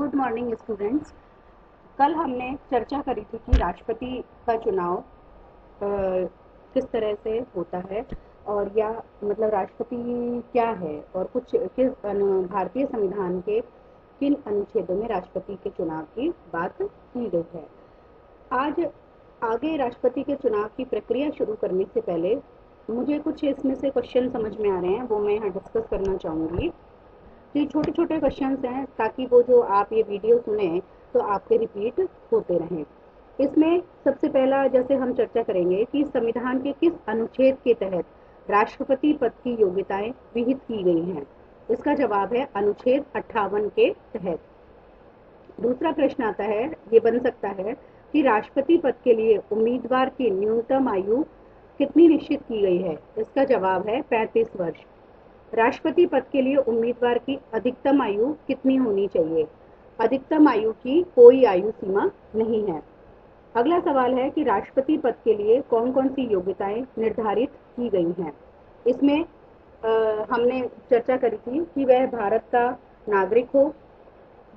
Good morning students. कल हमने चर्चा करी थी कि राष्ट्रपति का चुनाव किस तरह से होता है और या मतलब राष्ट्रपति क्या है और कुछ भारतीय संविधान के किन अनुच्छेदों में राष्ट्रपति के चुनाव की बात की गई है। आज आगे राष्ट्रपति के चुनाव की प्रक्रिया शुरू करने से पहले मुझे कुछ इसमें से क्वेश्चन समझ में आ रहे हैं, वो मैं यहाँ डिस्कस करना चाहूँगी। ये छोटे छोटे क्वेश्चंस हैं ताकि वो जो आप ये वीडियो सुने तो आपके रिपीट होते रहें। इसमें सबसे पहला जैसे हम चर्चा करेंगे कि संविधान के किस अनुच्छेद के तहत राष्ट्रपति पद की योग्यताएं विहित की गई हैं। इसका जवाब है अनुच्छेद 58 के तहत। दूसरा प्रश्न आता है, ये बन सकता है कि राष्ट्रपति पद के लिए उम्मीदवार की न्यूनतम आयु कितनी निश्चित की गई है। इसका जवाब है 35 वर्ष। राष्ट्रपति पद के लिए उम्मीदवार की अधिकतम आयु कितनी होनी चाहिए। अधिकतम आयु की कोई आयु सीमा नहीं है। अगला सवाल है कि राष्ट्रपति पद के लिए कौन कौन सी योग्यताएं निर्धारित की गई हैं। इसमें हमने चर्चा करी थी कि वह भारत का नागरिक हो।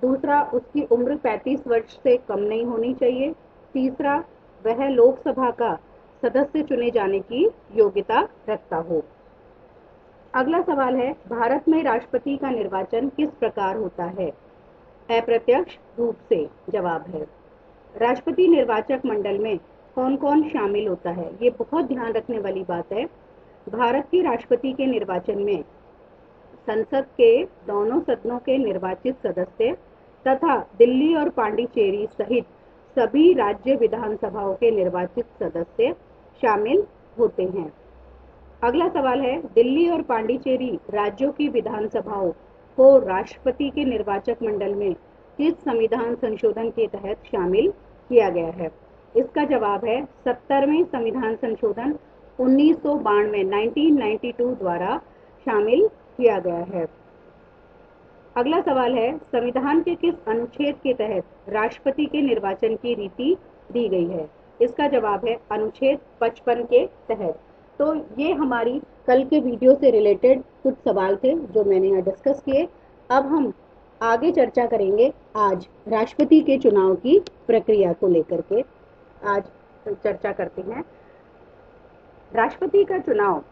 दूसरा, उसकी उम्र 35 वर्ष से कम नहीं होनी चाहिए। तीसरा, वह लोकसभा का सदस्य चुने जाने की योग्यता रखता हो। अगला सवाल है, भारत में राष्ट्रपति का निर्वाचन किस प्रकार होता है। अप्रत्यक्ष रूप से। जवाब है, राष्ट्रपति निर्वाचक मंडल में कौन कौन शामिल होता है। ये बहुत ध्यान रखने वाली बात है। भारत के राष्ट्रपति के निर्वाचन में संसद के दोनों सदनों के निर्वाचित सदस्य तथा दिल्ली और पांडिचेरी सहित सभी राज्य विधानसभाओं के निर्वाचित सदस्य शामिल होते हैं। अगला सवाल है, दिल्ली और पांडिचेरी राज्यों की विधानसभाओं को राष्ट्रपति के निर्वाचक मंडल में किस संविधान संशोधन के तहत शामिल किया गया है। इसका जवाब है 70वें संविधान संशोधन 1992 द्वारा शामिल किया गया है। अगला सवाल है, संविधान के किस अनुच्छेद के तहत राष्ट्रपति के निर्वाचन की रीति दी गई है। इसका जवाब है अनुच्छेद 55 के तहत। तो ये हमारी कल के वीडियो से रिलेटेड कुछ सवाल थे जो मैंने यहाँ डिस्कस किए। अब हम आगे चर्चा करेंगे आज राष्ट्रपति के चुनाव की प्रक्रिया को लेकर के। आज चर्चा करते हैं। राष्ट्रपति का चुनाव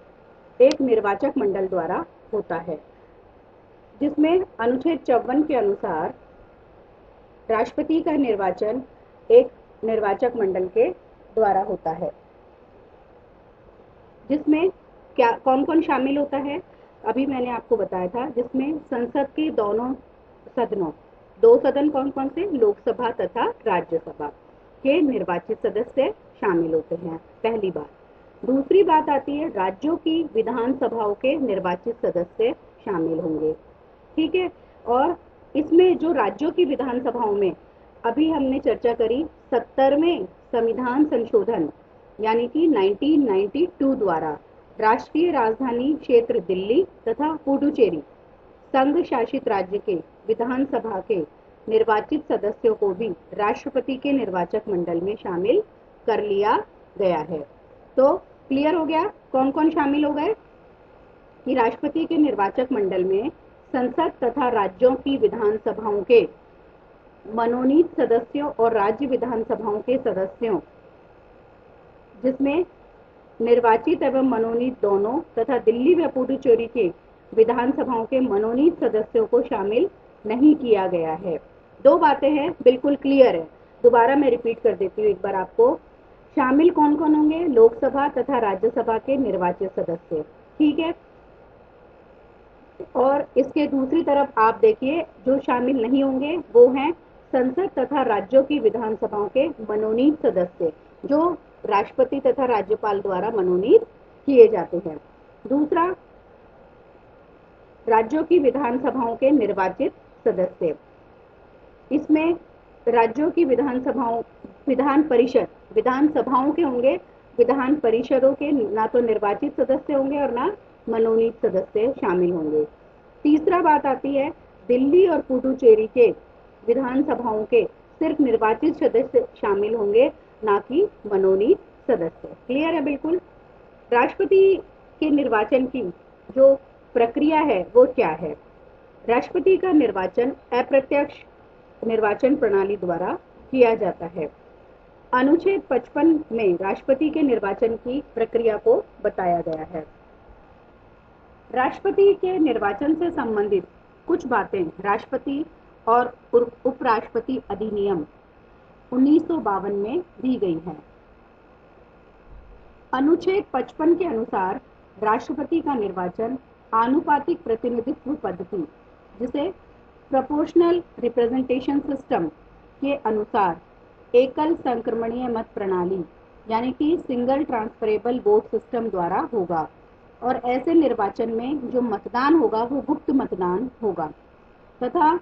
एक निर्वाचक मंडल द्वारा होता है, जिसमें अनुच्छेद 54 के अनुसार राष्ट्रपति का निर्वाचन एक निर्वाचक मंडल के द्वारा होता है, जिसमें क्या कौन कौन शामिल होता है। अभी मैंने आपको बताया था, जिसमें संसद के दोनों सदनों, दो सदन कौन कौन से, लोकसभा तथा राज्यसभा के निर्वाचित सदस्य शामिल होते हैं, पहली बात। दूसरी बात आती है, राज्यों की विधानसभाओं के निर्वाचित सदस्य शामिल होंगे, ठीक है। और इसमें जो राज्यों की विधानसभाओं में अभी हमने चर्चा करी 70वें संविधान संशोधन यानी कि 1992 द्वारा राष्ट्रीय राजधानी क्षेत्र दिल्ली तथा पुडुचेरी संघ शासित राज्य के विधानसभा के निर्वाचित सदस्यों को भी राष्ट्रपति के निर्वाचक मंडल में शामिल कर लिया गया है। तो क्लियर हो गया कौन कौन शामिल हो गए कि राष्ट्रपति के निर्वाचक मंडल में संसद तथा राज्यों की विधानसभाओं के मनोनीत सदस्यों और राज्य विधानसभाओं के सदस्यों, जिसमें निर्वाचित एवं मनोनीत दोनों तथा दिल्ली व पुडुचेरी के विधानसभाओं के मनोनीत सदस्यों को शामिल नहीं किया गया है। दो बातें हैं, बिल्कुल क्लियर है। दोबारा मैं रिपीट कर देती हूँ एक बार आपको। शामिल कौन कौन होंगे, लोकसभा तथा राज्यसभा के निर्वाचित सदस्य, ठीक है। और इसके दूसरी तरफ आप देखिए, जो शामिल नहीं होंगे वो हैं संसद तथा राज्यों की विधानसभाओं के मनोनीत सदस्य, जो राष्ट्रपति तथा राज्यपाल द्वारा मनोनीत किए जाते हैं। दूसरा, राज्यों की विधानसभाओं के निर्वाचित सदस्य। इसमें राज्यों की विधानसभाओं, विधानसभाओं के होंगे, विधान परिषदों के ना तो निर्वाचित सदस्य होंगे और ना मनोनीत सदस्य शामिल होंगे। तीसरा बात आती है, दिल्ली और पुडुचेरी के विधानसभाओं के सिर्फ निर्वाचित सदस्य शामिल होंगे, ना कि मनोनीत सदस्य। क्लियर है बिल्कुल। राष्ट्रपति के निर्वाचन की जो प्रक्रिया है वो क्या है। राष्ट्रपति का निर्वाचन अप्रत्यक्ष निर्वाचन प्रणाली द्वारा किया जाता है। अनुच्छेद 55 में राष्ट्रपति के निर्वाचन की प्रक्रिया को बताया गया है। राष्ट्रपति के निर्वाचन से संबंधित कुछ बातें राष्ट्रपति और उपराष्ट्रपति अधिनियम 1952 में दी गई है। अनुच्छेद 55 के अनुसार राष्ट्रपति का निर्वाचन आनुपातिक प्रतिनिधित्व पद्धति, जिसे प्रोपोर्शनल रिप्रेजेंटेशन सिस्टम के अनुसार एकल संक्रमणीय मत प्रणाली यानी कि सिंगल ट्रांसफरेबल वोट सिस्टम द्वारा होगा, और ऐसे निर्वाचन में जो मतदान होगा वो गुप्त मतदान होगा तथा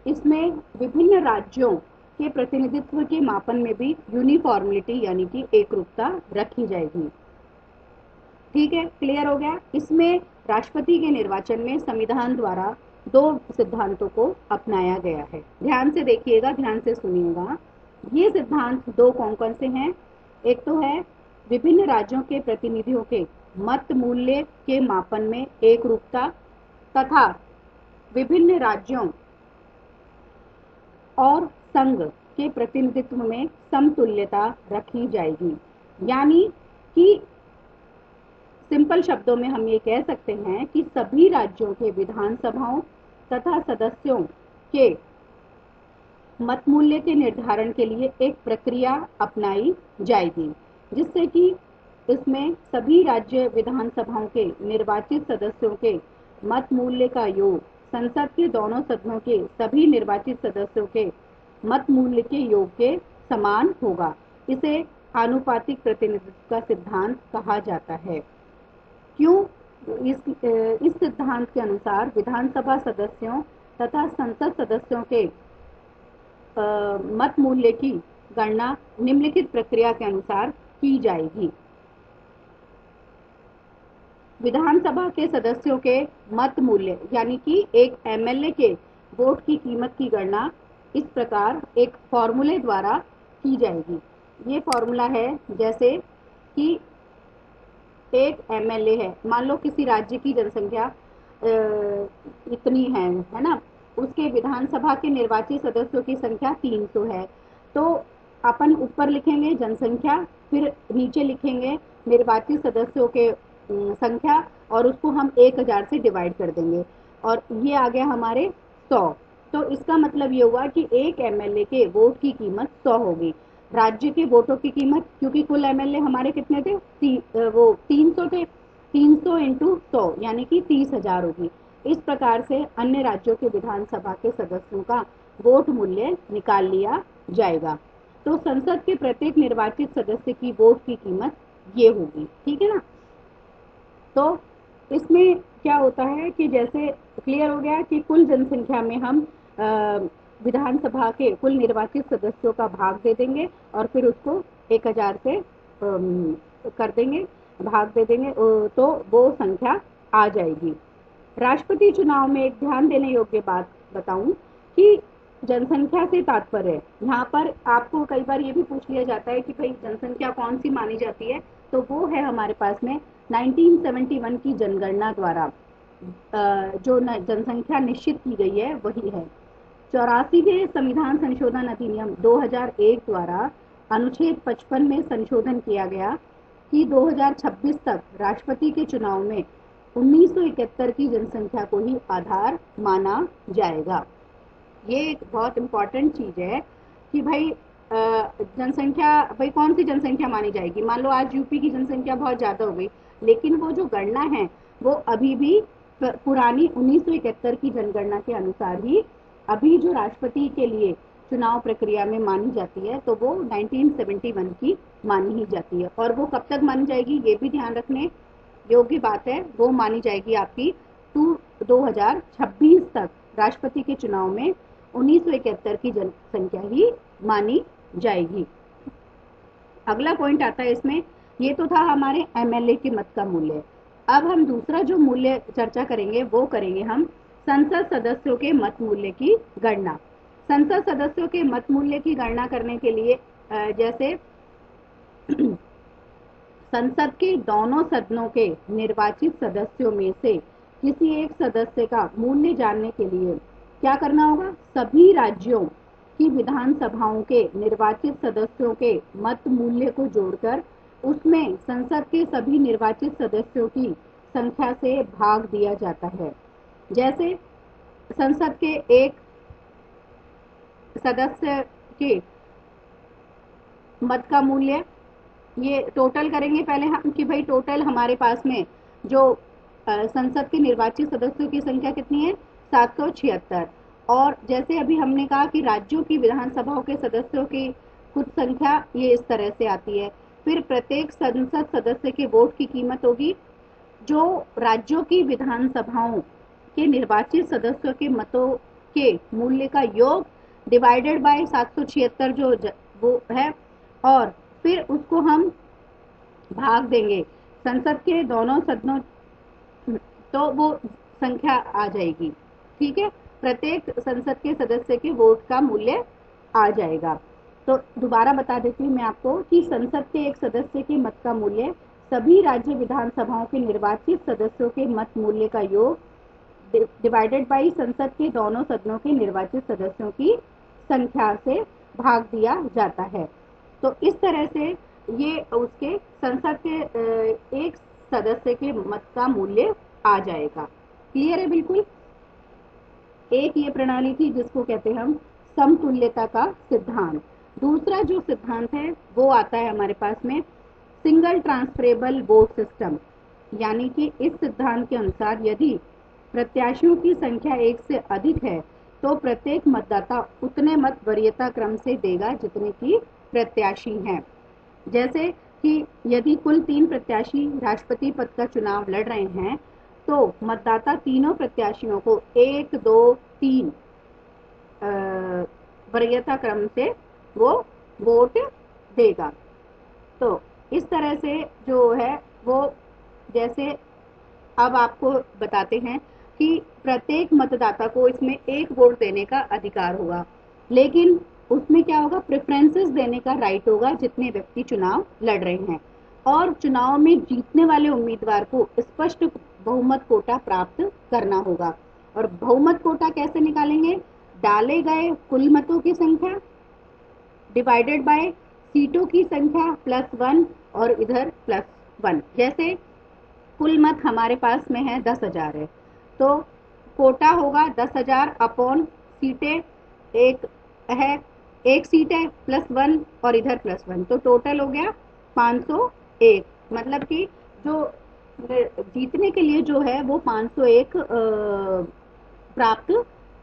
इसमें विभिन्न राज्यों के प्रतिनिधित्व के मापन में भी यूनिफॉर्मिलिटी यानी कि एकरूपता रखी जाएगी। ठीक है, क्लियर हो गया। इसमें राष्ट्रपति के निर्वाचन में संविधान द्वारा 2 सिद्धांतों को अपनाया गया है। ध्यान से देखिएगा, ध्यान से सुनिएगा। ये सिद्धांत 2 कौन-कौन से हैं? एक तो है विभिन्न राज्यों के प्रतिनिधियों के मत मूल्य के मापन में एकरूपता तथा विभिन्न राज्यों और संघ के प्रतिनिधित्व में समतुल्यता रखी जाएगी। यानी कि सिंपल शब्दों में हम ये कह सकते हैं कि सभी राज्यों के विधानसभाओं तथा सदस्यों के मत मूल्य के निर्धारण के लिए एक प्रक्रिया अपनाई जाएगी, जिससे कि इसमें सभी राज्य विधानसभाओं के निर्वाचित सदस्यों के मत मूल्य का योग संसद के दोनों सदनों के सभी निर्वाचित सदस्यों के मत मूल्य के योग के समान होगा। इसे आनुपातिक प्रतिनिधित्व का सिद्धांत कहा जाता है। क्यों? इस सिद्धांत के अनुसार विधानसभा सदस्यों तथा संसद सदस्यों के मत मूल्य की गणना निम्नलिखित प्रक्रिया के अनुसार की जाएगी। विधानसभा के सदस्यों के मत मूल्य यानी कि एक एमएलए के वोट की कीमत की गणना इस प्रकार एक फॉर्मूले द्वारा की जाएगी। ये फॉर्मूला है जैसे कि एक एमएलए है, मान लो किसी राज्य की जनसंख्या इतनी है ना, उसके विधानसभा के निर्वाचित सदस्यों की संख्या 300 है, तो अपन ऊपर लिखेंगे जनसंख्या, फिर नीचे लिखेंगे निर्वाचित सदस्यों के संख्या और उसको हम 1000 से डिवाइड कर देंगे और ये आ गया हमारे 100। तो इसका मतलब ये हुआ कि एक एमएलए के वोट की कीमत 100 होगी। राज्य के वोटों की कीमत, क्योंकि कुल एमएलए हमारे कितने थे, वो 300 थे, 300 इंटू 100 यानी कि 30,000 होगी। इस प्रकार से अन्य राज्यों के विधानसभा के सदस्यों का वोट मूल्य निकाल लिया जाएगा। तो संसद के प्रत्येक निर्वाचित सदस्य की वोट की कीमत ये होगी। ठीक है ना। तो इसमें क्या होता है कि जैसे क्लियर हो गया कि कुल जनसंख्या में हम विधानसभा के कुल निर्वाचित सदस्यों का भाग दे देंगे और फिर उसको 1000 से कर देंगे, भाग दे देंगे, तो वो संख्या आ जाएगी। राष्ट्रपति चुनाव में एक ध्यान देने योग्य बात बताऊं कि जनसंख्या से तात्पर्य, यहाँ पर आपको कई बार ये भी पूछ लिया जाता है कि भाई जनसंख्या कौन सी मानी जाती है, तो वो है हमारे पास में 1971 की जनगणना द्वारा जो जनसंख्या निश्चित की गई है वही है। 84वें संविधान संशोधन अधिनियम 2001 द्वारा अनुच्छेद 55 में संशोधन किया गया कि 2026 तक राष्ट्रपति के चुनाव में 1971 की जनसंख्या को ही आधार माना जाएगा। ये एक बहुत इम्पॉर्टेंट चीज है कि भाई जनसंख्या, भाई कौन सी जनसंख्या मानी जाएगी। मान लो आज यूपी की जनसंख्या बहुत ज्यादा हो गई, लेकिन वो जो गणना है वो अभी भी पुरानी 1971 की जनगणना के अनुसार ही अभी जो राष्ट्रपति के लिए चुनाव प्रक्रिया में मानी जाती है, तो वो 1971 की मानी ही जाती है। और वो कब तक मानी जाएगी ये भी ध्यान रखने योग्य बात है, वो मानी जाएगी आपकी 2026 तक राष्ट्रपति के चुनाव में 1971 की जनसंख्या ही मानी जाएगी। अगला पॉइंट आता है इसमें, ये तो था हमारे एमएलए के मत का मूल्य। अब हम दूसरा जो मूल्य चर्चा करेंगे वो करेंगे हम संसद सदस्यों के मत मूल्य की गणना। संसद सदस्यों के मत मूल्य की गणना करने के लिए जैसे संसद के दोनों सदनों के निर्वाचित सदस्यों में से किसी एक सदस्य का मूल्य जानने के लिए क्या करना होगा, सभी राज्यों की विधानसभाओं के निर्वाचित सदस्यों के मत मूल्य को जोड़कर उसमें संसद के सभी निर्वाचित सदस्यों की संख्या से भाग दिया जाता है। जैसे संसद के एक सदस्य के मत का मूल्य, ये टोटल करेंगे पहले हम कि भाई टोटल हमारे पास में जो संसद के निर्वाचित सदस्यों की संख्या कितनी है, 776। और जैसे अभी हमने कहा कि राज्यों की विधानसभाओं के सदस्यों की कुछ संख्या ये इस तरह से आती है। फिर प्रत्येक संसद सदस्य के वोट की कीमत होगी जो राज्यों की विधानसभाओं के निर्वाचित सदस्यों के मतों के मूल्य का योग डिवाइडेड बाय 776 जो वो है, और फिर उसको हम भाग देंगे संसद के दोनों सदनों, तो वो संख्या आ जाएगी। ठीक है, प्रत्येक संसद के सदस्य के वोट का मूल्य आ जाएगा। तो दोबारा बता देती हूँ मैं आपको कि संसद के एक सदस्य के मत का मूल्य सभी राज्य विधानसभाओं के निर्वाचित सदस्यों के मत मूल्य का योग डिवाइडेड बाई संसद के दोनों सदनों के निर्वाचित सदस्यों की संख्या से भाग दिया जाता है। तो इस तरह से ये उसके संसद के एक सदस्य के मत का मूल्य आ जाएगा। क्लियर है बिल्कुल। एक ये प्रणाली थी जिसको कहते हैं हम समतुल्यता का सिद्धांत। दूसरा जो सिद्धांत है वो आता है हमारे पास में सिंगल ट्रांसफरेबल वोट सिस्टम, यानी कि इस सिद्धांत के अनुसार यदि प्रत्याशियों की संख्या एक से अधिक है तो प्रत्येक मतदाता उतने मत वरीयता क्रम से देगा जितने की प्रत्याशी हैं। जैसे कि यदि कुल 3 प्रत्याशी राष्ट्रपति पद का चुनाव लड़ रहे हैं तो मतदाता तीनों प्रत्याशियों को 1, 2, 3 वरीयता क्रम से वो वोट देगा। तो इस तरह से जो है वो, जैसे अब आपको बताते हैं कि प्रत्येक मतदाता को इसमें एक वोट देने का अधिकार होगा, लेकिन उसमें क्या होगा, प्रेफरेंसेस देने का राइट होगा जितने व्यक्ति चुनाव लड़ रहे हैं, और चुनाव में जीतने वाले उम्मीदवार को स्पष्ट बहुमत कोटा प्राप्त करना होगा। और बहुमत कोटा कैसे निकालेंगे, डाले गए कुल मतों की संख्या डिवाइडेड बाय सीटों की संख्या +1 और इधर +1। जैसे कुल मत हमारे पास में है 10,000 है, तो कोटा होगा 10,000 अपॉन सीटें एक है, एक सीट है +1 और इधर +1, तो टोटल हो गया 501। मतलब कि जो जीतने के लिए जो है वो 501 प्राप्त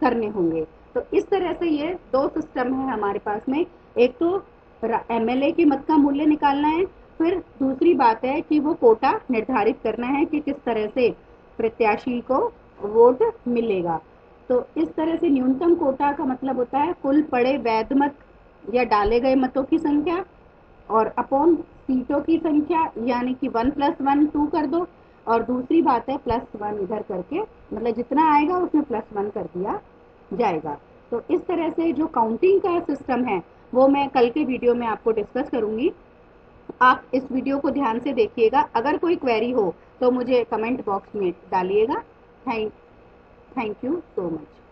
करने होंगे। तो इस तरह से ये 2 सिस्टम है हमारे पास में। एक तो एमएलए के मत का मूल्य निकालना है, फिर दूसरी बात है कि वो कोटा निर्धारित करना है कि किस तरह से प्रत्याशी को वोट मिलेगा। तो इस तरह से न्यूनतम कोटा का मतलब होता है कुल पड़े वैध मत या डाले गए मतों की संख्या और अपॉन सीटों की संख्या, यानी कि 1 + 1 2 कर दो, और दूसरी बात है +1 इधर करके, मतलब जितना आएगा उसमें +1 कर दिया जाएगा। तो इस तरह से जो काउंटिंग का सिस्टम है वो मैं कल के वीडियो में आपको डिस्कस करूंगी। आप इस वीडियो को ध्यान से देखिएगा। अगर कोई क्वेरी हो तो मुझे कमेंट बॉक्स में डालिएगा। Thank you so much.